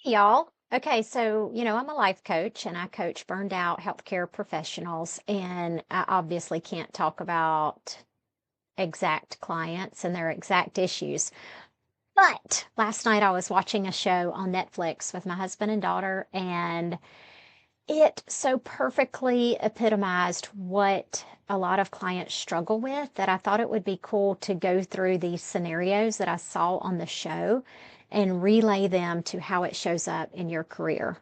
Y'all. Okay, so, I'm a life coach and I coach burned out healthcare professionals, and I obviously can't talk about exact clients and their exact issues. But last night I was watching a show on Netflix with my husband and daughter, and it so perfectly epitomized what a lot of clients struggle with that I thought it would be cool to go through these scenarios that I saw on the show and relay them to how it shows up in your career,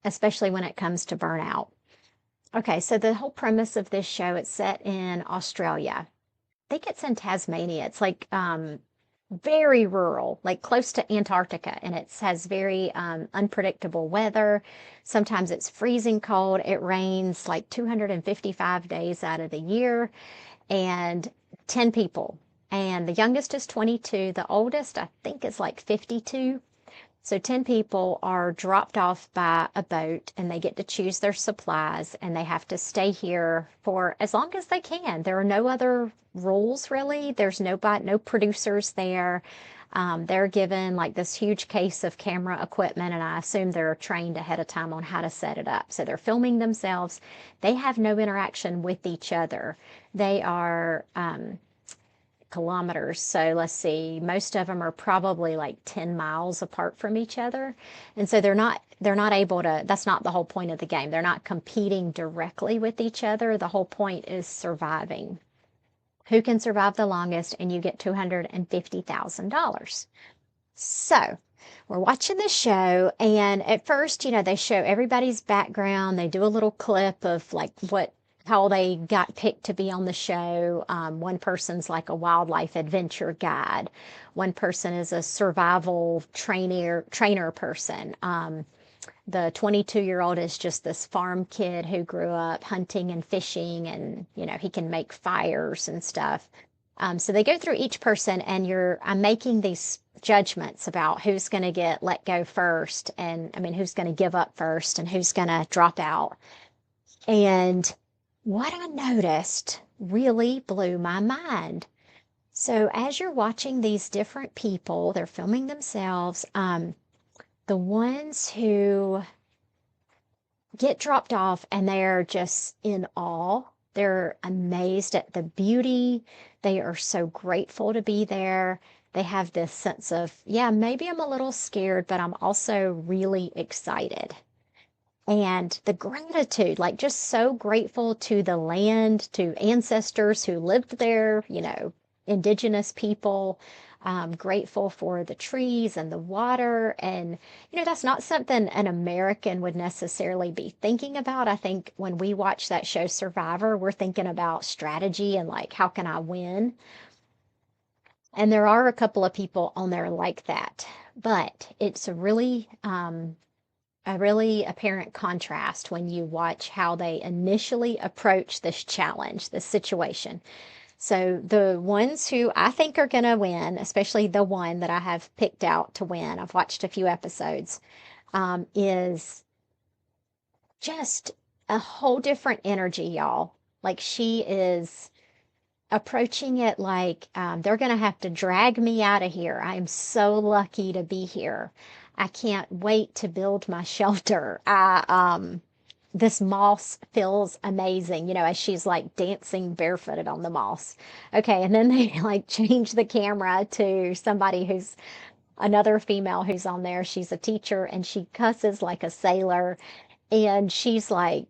especially when it comes to burnout. Okay, so the whole premise of this show, it's set in Australia. I think it's in Tasmania. It's like very rural, like close to Antarctica, and it has very unpredictable weather. Sometimes it's freezing cold. It rains like 255 days out of the year, and 10 people. And the youngest is 22. The oldest, I think, is like 52. So 10 people are dropped off by a boat and they get to choose their supplies and they have to stay here for as long as they can. There are no other rules really. There's no producers there. They're given like this huge case of camera equipment, and I assume they're trained ahead of time on how to set it up. So they're filming themselves. They have no interaction with each other. They are kilometers. So let's see, most of them are probably like 10 miles apart from each other. And so they're not able to, that's not the whole point of the game. They're not competing directly with each other. The whole point is surviving. Who can survive the longest, and you get $250,000. So we're watching the show, and at first, they show everybody's background. They do a little clip of like how they got picked to be on the show. One person's like a wildlife adventure guide. One person is a survival trainer person. The 22-year-old is just this farm kid who grew up hunting and fishing, and he can make fires and stuff. So they go through each person, and I'm making these judgments about who's going to get let go first, and I mean who's going to give up first, and who's going to drop out. And what I noticed really blew my mind. So as you're watching these different people, they're filming themselves. The ones who get dropped off and they're just in awe. They're amazed at the beauty. They are so grateful to be there. They have this sense of, yeah, maybe I'm a little scared, but I'm also really excited. And the gratitude, like just so grateful to the land, to ancestors who lived there, indigenous people, grateful for the trees and the water. And, that's not something an American would necessarily be thinking about. I think when we watch that show Survivor, we're thinking about strategy and like, how can I win? And there are a couple of people on there like that. But it's a really apparent contrast when you watch how they initially approach this challenge, this situation. So the ones who I think are going to win, especially the one that I have picked out to win, I've watched a few episodes, is just a whole different energy, y'all. Like she is approaching it like they're going to have to drag me out of here. I am so lucky to be here. I can't wait to build my shelter. This moss feels amazing, as she's like dancing barefooted on the moss. Okay, and then they like change the camera to somebody who's another female who's on there. She's a teacher and she cusses like a sailor, and she's like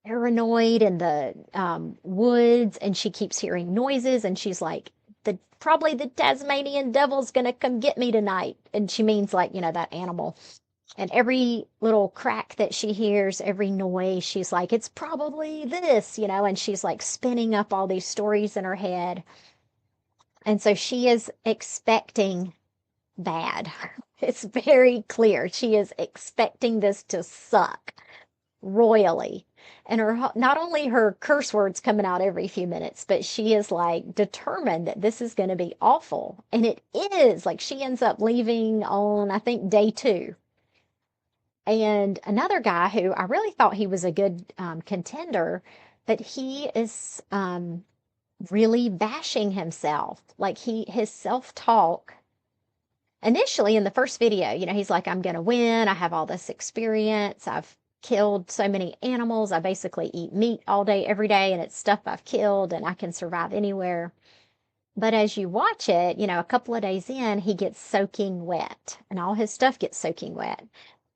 paranoid in the woods, and she keeps hearing noises, and she's like, probably the Tasmanian devil's gonna come get me tonight. And she means like, that animal. And every little crack that she hears, every noise, she's like, it's probably this, and she's like spinning up all these stories in her head. And so she is expecting bad. It's very clear. She is expecting this to suck royally. And not only her curse words coming out every few minutes, but she is like determined that this is going to be awful. And it is. Like she ends up leaving on, I think, day 2. And another guy who I really thought he was a good contender, but he is really bashing himself. Like his self-talk initially in the first video, he's like, I'm going to win. I have all this experience. I've killed so many animals. I basically eat meat all day, every day, and it's stuff I've killed and I can survive anywhere. But as you watch it, a couple of days in, he gets soaking wet and all his stuff gets soaking wet.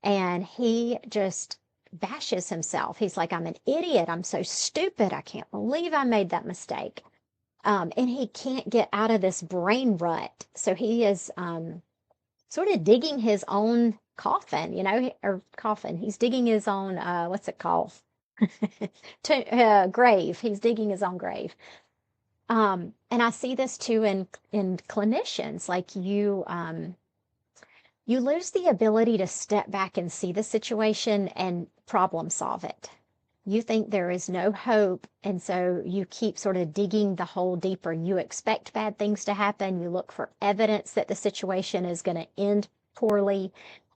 And he just bashes himself. He's like, I'm an idiot. I'm so stupid. I can't believe I made that mistake. And he can't get out of this brain rut. So he is sort of digging his own coffin, or coffin. He's digging his own, what's it called? Grave. He's digging his own grave. And I see this too in clinicians, like you lose the ability to step back and see the situation and problem solve it. You think there is no hope, and so you keep sort of digging the hole deeper. You expect bad things to happen. You look for evidence that the situation is going to end poorly,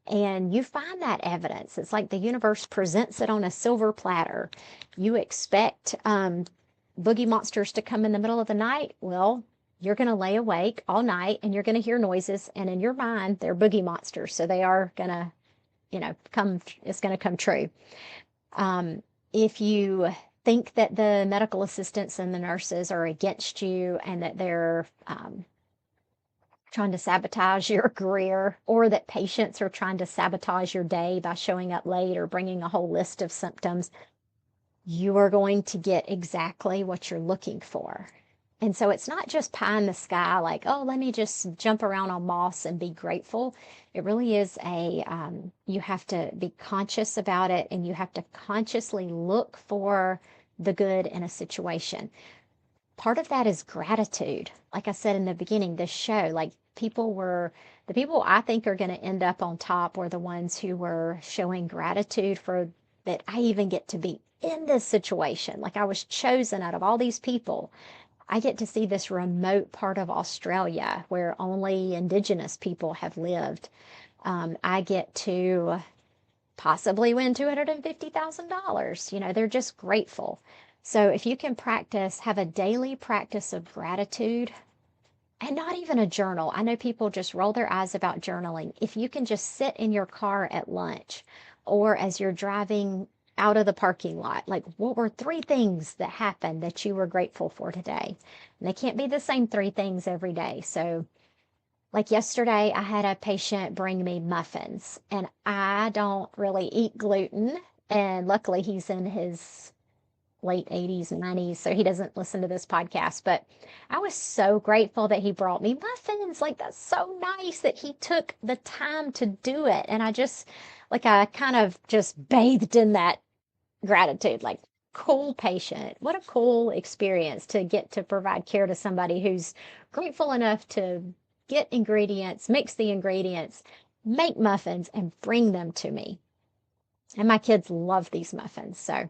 and you find that evidence. It's like the universe presents it on a silver platter. You expect boogie monsters to come in the middle of the night. Well, you're going to lay awake all night and you're going to hear noises, and in your mind, they're boogie monsters. So they are going to, it's going to come true. If you think that the medical assistants and the nurses are against you and that they're trying to sabotage your career, or that patients are trying to sabotage your day by showing up late or bringing a whole list of symptoms, you are going to get exactly what you're looking for. And so it's not just pie in the sky, like, oh, let me just jump around on moss and be grateful. It really is you have to be conscious about it, and you have to consciously look for the good in a situation. Part of that is gratitude. Like I said in the beginning, this show, like the people I think are going to end up on top were the ones who were showing gratitude for that I even get to be in this situation. Like I was chosen out of all these people. I get to see this remote part of Australia where only indigenous people have lived. I get to possibly win $250,000. They're just grateful. So if you can have a daily practice of gratitude, and not even a journal. I know people just roll their eyes about journaling. If you can just sit in your car at lunch or as you're driving out of the parking lot, like, what were 3 things that happened that you were grateful for today? And they can't be the same 3 things every day. So like yesterday, I had a patient bring me muffins, and I don't really eat gluten. And luckily he's in his late 80s and 90s, so he doesn't listen to this podcast. But I was so grateful that he brought me muffins. Like, that's so nice that he took the time to do it. And I kind of just bathed in that gratitude, like, cool patient. What a cool experience to get to provide care to somebody who's grateful enough to get ingredients, mix the ingredients, make muffins, and bring them to me. And my kids love these muffins, so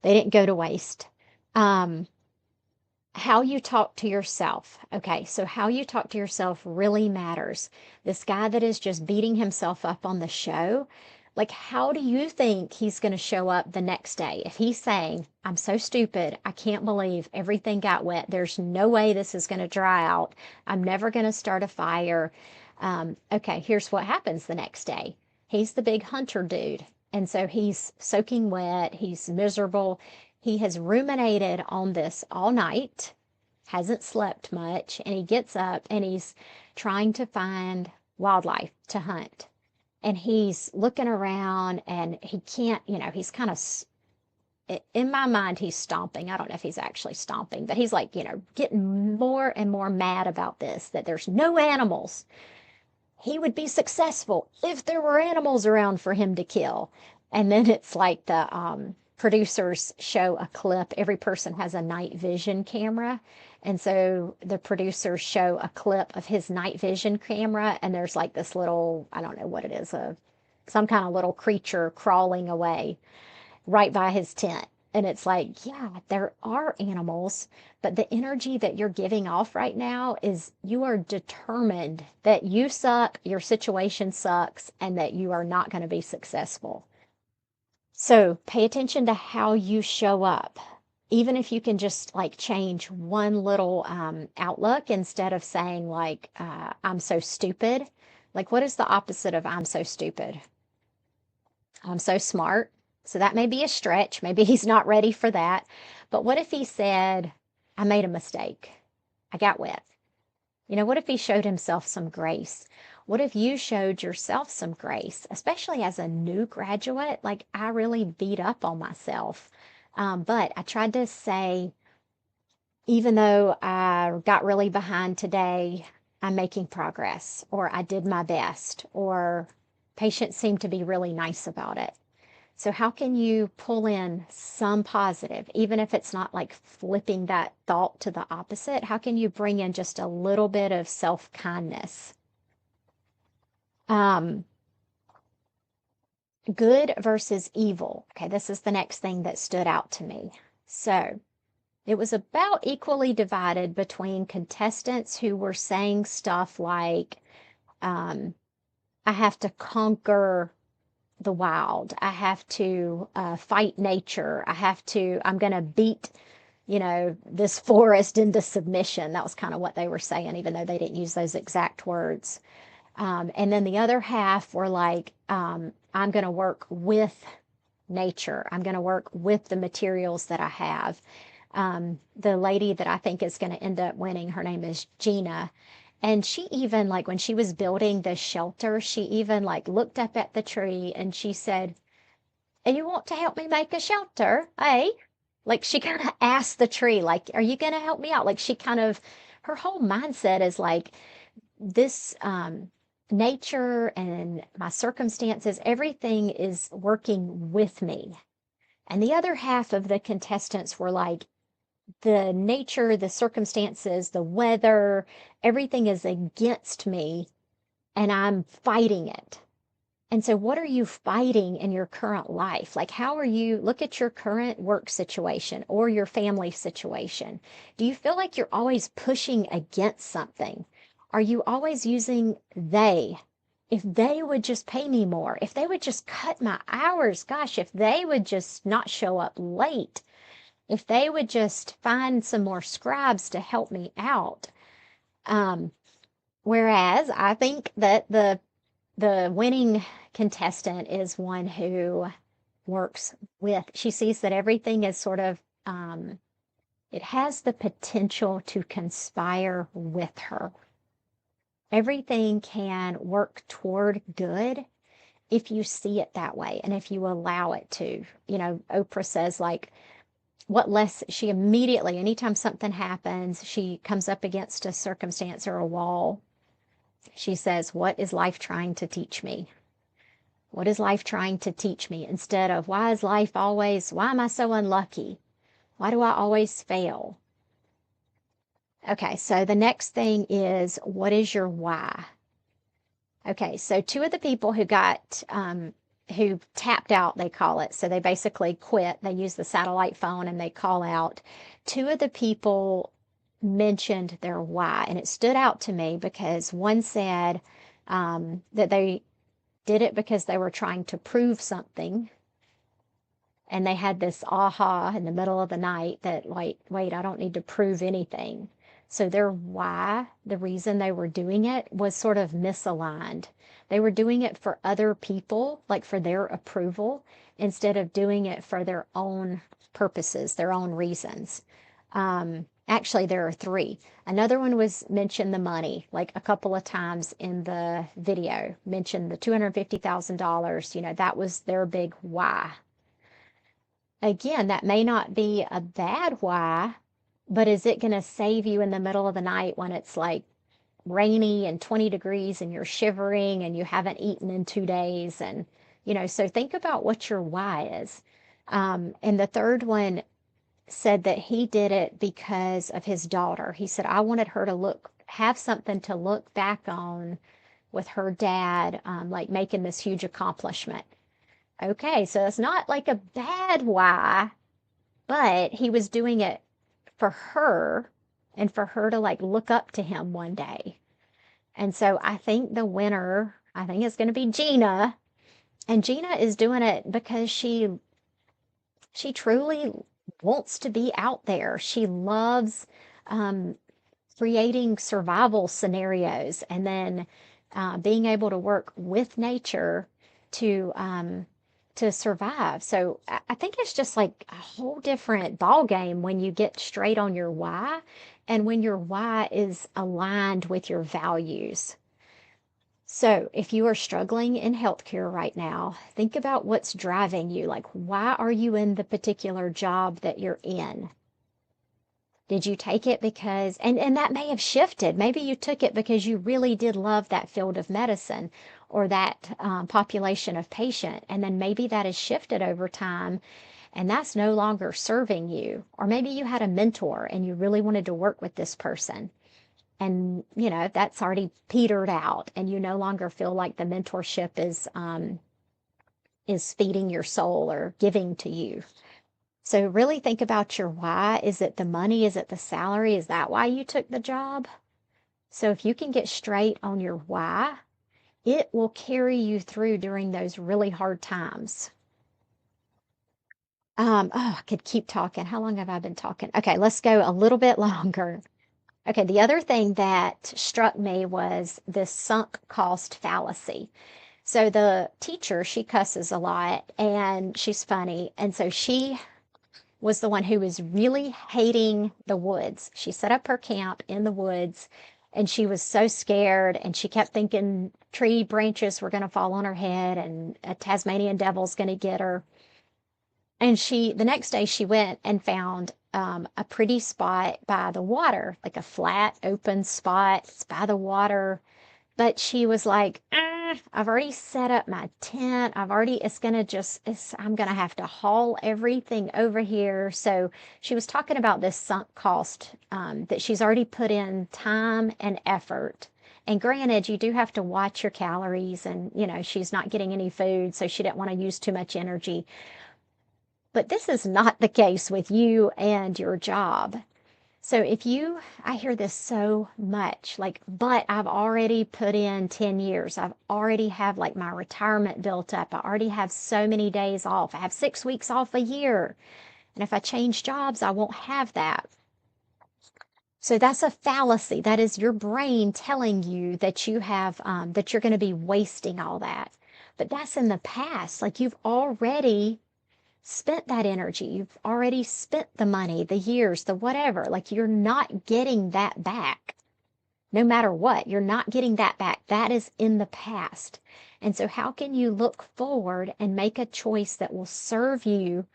they didn't go to waste. How you talk to yourself. Okay, so how you talk to yourself really matters. This guy that is just beating himself up on the show, like, how do you think he's going to show up the next day? If he's saying, I'm so stupid, I can't believe everything got wet, there's no way this is going to dry out, I'm never going to start a fire. Okay, here's what happens the next day. He's the big hunter dude. And so he's soaking wet, he's miserable. He has ruminated on this all night, hasn't slept much, and he gets up and he's trying to find wildlife to hunt. And he's looking around and he can't, he's kind of, in my mind, he's stomping. I don't know if he's actually stomping, but he's like, getting more and more mad about this, that there's no animals. He would be successful if there were animals around for him to kill. And then it's like the producers show a clip. Every person has a night vision camera. And so the producers show a clip of his night vision camera. And there's like this little, I don't know what it is, some kind of little creature crawling away right by his tent. And it's like, yeah, there are animals, but the energy that you're giving off right now is you are determined that you suck, your situation sucks, and that you are not going to be successful. So pay attention to how you show up. Even if you can just like change one little outlook, instead of saying like, I'm so stupid, Like, what is the opposite of I'm so stupid? I'm so smart. So that may be a stretch. Maybe he's not ready for that. But what if he said, I made a mistake? I got wet. What if he showed himself some grace? What if you showed yourself some grace, especially as a new graduate? Like, I really beat up on myself. But I tried to say, even though I got really behind today, I'm making progress, or I did my best, or patients seem to be really nice about it. So, how can you pull in some positive, even if it's not like flipping that thought to the opposite? How can you bring in just a little bit of self-kindness? Um, Good versus evil. Okay, this is the next thing that stood out to me. So, it was about equally divided between contestants who were saying stuff like, um, I have to conquer the wild. I have to fight nature. I'm going to beat, this forest into submission. That was kind of what they were saying, even though they didn't use those exact words. And then the other half were like, I'm going to work with nature. I'm going to work with the materials that I have. The lady that I think is going to end up winning, her name is Gina. And she even, like, when she was building the shelter, she even, like, looked up at the tree and she said, and you want to help me make a shelter, eh? Like, she kind of asked the tree, like, are you going to help me out? Like, her whole mindset is like, this nature and my circumstances, everything is working with me. And the other half of the contestants were like, the nature, the circumstances, the weather, everything is against me and I'm fighting it. And so, what are you fighting in your current life? Like, how are you? Look at your current work situation or your family situation. Do you feel like you're always pushing against something? Are you always using they? If they would just pay me more, if they would just cut my hours, gosh, if they would just not show up late, if they would just find some more scribes to help me out. Um, Whereas I think that the winning contestant is one who works with, she sees that everything is sort of, it has the potential to conspire with her. Everything can work toward good if you see it that way and if you allow it to. Oprah says, like, what less she immediately, anytime something happens, she comes up against a circumstance or a wall, she says, what is life trying to teach me? What is life trying to teach me? Instead of, why am I so unlucky? Why do I always fail? Okay, so the next thing is, what is your why? Okay, so two of the people who tapped out, they call it. So they basically quit. They use the satellite phone and they call out. Two of the people mentioned their why, and it stood out to me because one said that they did it because they were trying to prove something. And they had this aha in the middle of the night that, like, wait, I don't need to prove anything. So their why, the reason they were doing it, was sort of misaligned. They were doing it for other people, like for their approval, instead of doing it for their own purposes, their own reasons. Actually, there are three. Another one was mention the money, like a couple of times in the video, mentioned the $250,000. That was their big why. Again, that may not be a bad why, but is it going to save you in the middle of the night when it's like rainy and 20 degrees and you're shivering and you haven't eaten in 2 days? And, so think about what your why is. And the third one said that he did it because of his daughter. He said, I wanted her to have something to look back on with her dad, like making this huge accomplishment. Okay, so it's not like a bad why, but he was doing it for her and for her to like look up to him one day. And so I think the winner, I think it's going to be Gina. And Gina is doing it because she truly wants to be out there. She loves creating survival scenarios and then being able to work with nature to survive. So I think it's just like a whole different ball game when you get straight on your why and when your why is aligned with your values. So, if you are struggling in healthcare right now, think about what's driving you. Like, why are you in the particular job that you're in? Did you take it because, and that may have shifted. Maybe you took it because you really did love that field of medicine or that population of patient. And then maybe that has shifted over time and that's no longer serving you. Or maybe you had a mentor and you really wanted to work with this person. And, that's already petered out and you no longer feel like the mentorship is feeding your soul or giving to you. So really think about your why. Is it the money? Is it the salary? Is that why you took the job? So if you can get straight on your why, it will carry you through during those really hard times. I could keep talking. How long have I been talking? Okay, let's go a little bit longer. Okay, the other thing that struck me was this sunk cost fallacy. So the teacher, she cusses a lot and she's funny. And so she was the one who was really hating the woods. She set up her camp in the woods and she was so scared and she kept thinking tree branches were going to fall on her head and a Tasmanian devil's going to get her. And the next day she went and found a pretty spot by the water, like a flat, open spot. It's by the water. But she was like, I've already set up my tent. I'm going to have to haul everything over here. So she was talking about this sunk cost that she's already put in time and effort. And granted, you do have to watch your calories and, she's not getting any food, so she didn't want to use too much energy. But this is not the case with you and your job. So I hear this so much, like, but I've already put in 10 years. I've already have like my retirement built up. I already have so many days off. I have 6 weeks off a year. And if I change jobs, I won't have that. So that's a fallacy. That is your brain telling you that that you're going to be wasting all that. But that's in the past. Like you've already spent that energy. You've already spent the money, the years, the whatever. Like you're not getting that back. No matter what, you're not getting that back. That is in the past. And so how can you look forward and make a choice that will serve you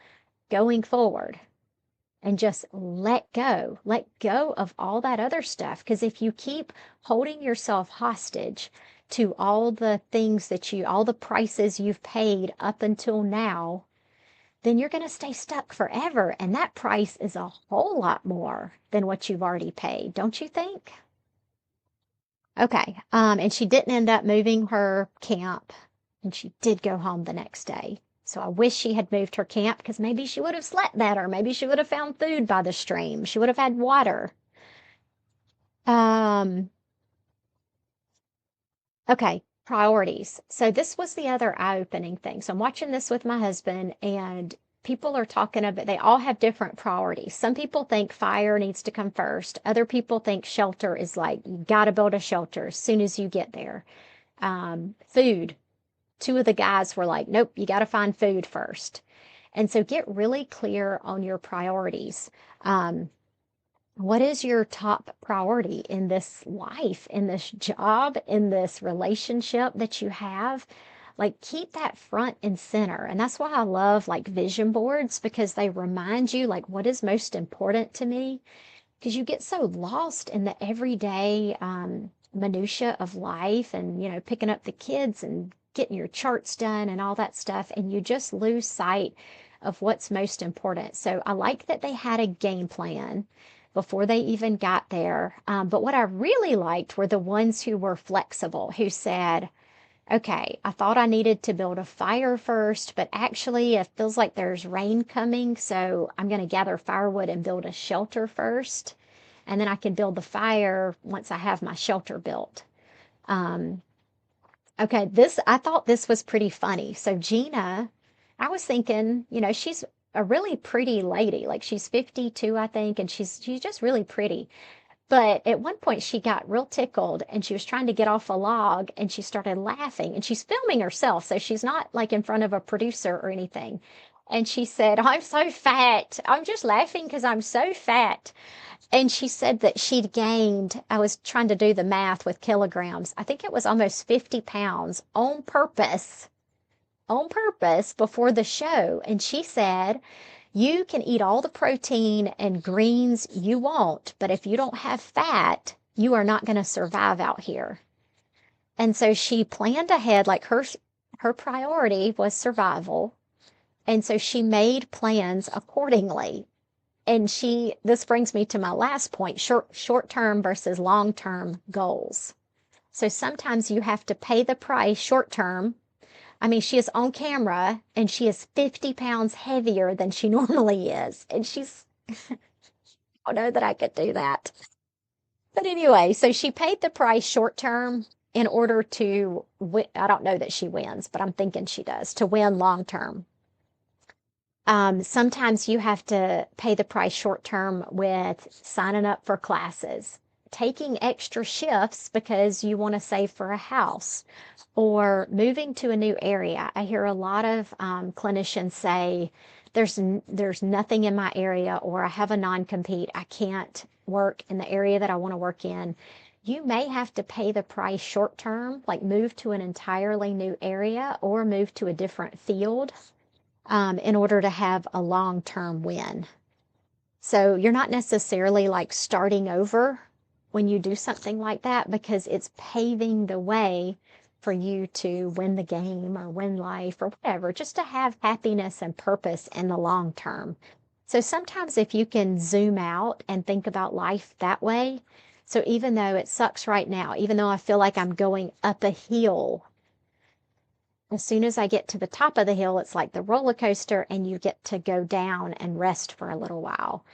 going forward? And just let go of all that other stuff. Because if you keep holding yourself hostage to all the all the prices you've paid up until now, then you're going to stay stuck forever. And that price is a whole lot more than what you've already paid, don't you think? Okay. And she didn't end up moving her camp, and she did go home the next day. So I wish she had moved her camp because maybe she would have slept better. Maybe she would have found food by the stream. She would have had water. Um, okay. Priorities. So this was the other eye-opening thing. So I'm watching this with my husband and people are talking about, they all have different priorities. Some people think fire needs to come first. Other people think shelter is like, you got to build a shelter as soon as you get there. Food. Two of the guys were like, nope, you got to find food first. And so get really clear on your priorities. What is your top priority in this life, in this job, in this relationship that you have? Like keep that front and center. And that's why I love like vision boards because they remind you like what is most important to me. Because you get so lost in the everyday minutia of life and, picking up the kids and getting your charts done and all that stuff. And you just lose sight of what's most important. So I like that they had a game plan before they even got there. But what I really liked were the ones who were flexible, who said, okay, I thought I needed to build a fire first, but actually it feels like there's rain coming, so I'm going to gather firewood and build a shelter first, and then I can build the fire once I have my shelter built. Okay, I thought this was pretty funny. So Gina, I was thinking, she's a really pretty lady. Like she's 52, I think, and she's just really pretty. But at one point, she got real tickled and she was trying to get off a log and she started laughing. And she's filming herself, so she's not like in front of a producer or anything. And she said, I'm so fat. I'm just laughing because I'm so fat. And she said that she'd gained, I was trying to do the math with kilograms. I think it was almost 50 pounds on purpose before the show. And she said, you can eat all the protein and greens you want, but if you don't have fat, you are not going to survive out here. And so she planned ahead, like her priority was survival. And so she made plans accordingly. And this brings me to my last point, short-term versus long-term goals. So sometimes you have to pay the price short term. I mean, she is on camera and she is 50 pounds heavier than she normally is. And I don't know that I could do that. But anyway, so she paid the price short term in order to, I don't know that she wins, but I'm thinking she does, to win long term. Sometimes you have to pay the price short term with signing up for classes, taking extra shifts because you want to save for a house, or moving to a new area. I hear a lot of clinicians say, there's nothing in my area, or I have a non-compete. I can't work in the area that I want to work in. You may have to pay the price short term, like move to an entirely new area or move to a different field in order to have a long-term win. So you're not necessarily like starting over when you do something like that, because it's paving the way for you to win the game or win life or whatever, just to have happiness and purpose in the long term. So sometimes if you can zoom out and think about life that way, so even though it sucks right now, even though I feel like I'm going up a hill, as soon as I get to the top of the hill, it's like the roller coaster and you get to go down and rest for a little while.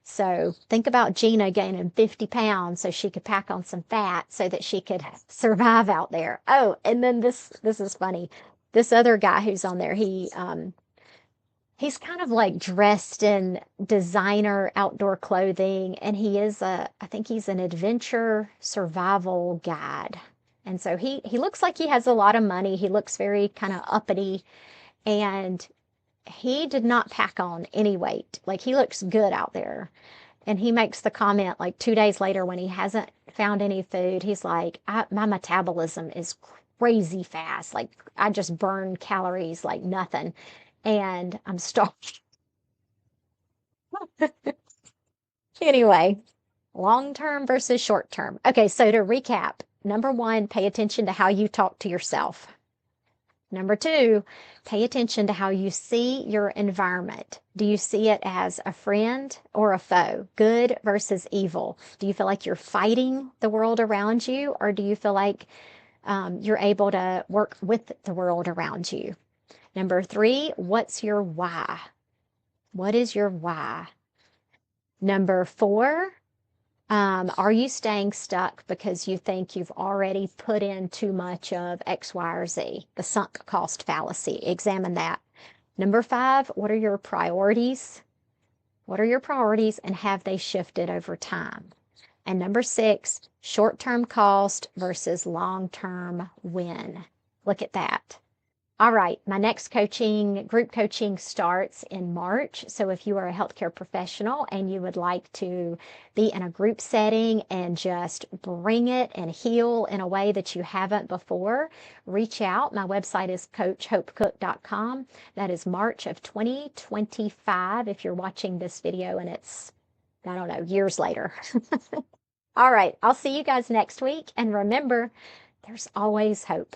So think about Gina gaining 50 pounds so she could pack on some fat so that she could survive out there. Oh, and then this is funny. This other guy who's on there, he's kind of like dressed in designer outdoor clothing, and I think he's an adventure survival guide. And so he looks like he has a lot of money. He looks very kind of uppity, and he did not pack on any weight. Like, he looks good out there. And he makes the comment like 2 days later when he hasn't found any food, he's like, my metabolism is crazy fast. Like, I just burn calories like nothing. And I'm starved. Anyway, long term versus short term. Okay, so to recap, number one, pay attention to how you talk to yourself. Number two, pay attention to how you see your environment. Do you see it as a friend or a foe? Good versus evil? Do you feel like you're fighting the world around you, or do you feel like you're able to work with the world around you? Number three, what's your why? What is your why? Number four, are you staying stuck because you think you've already put in too much of X, Y, or Z? The sunk cost fallacy. Examine that. Number five, what are your priorities? What are your priorities, and have they shifted over time? And number six, short-term cost versus long-term win. Look at that. All right, my next group coaching starts in March. So if you are a healthcare professional and you would like to be in a group setting and just bring it and heal in a way that you haven't before, reach out. My website is coachhopecook.com. That is March of 2025 if you're watching this video and it's, I don't know, years later. All right, I'll see you guys next week. And remember, there's always hope.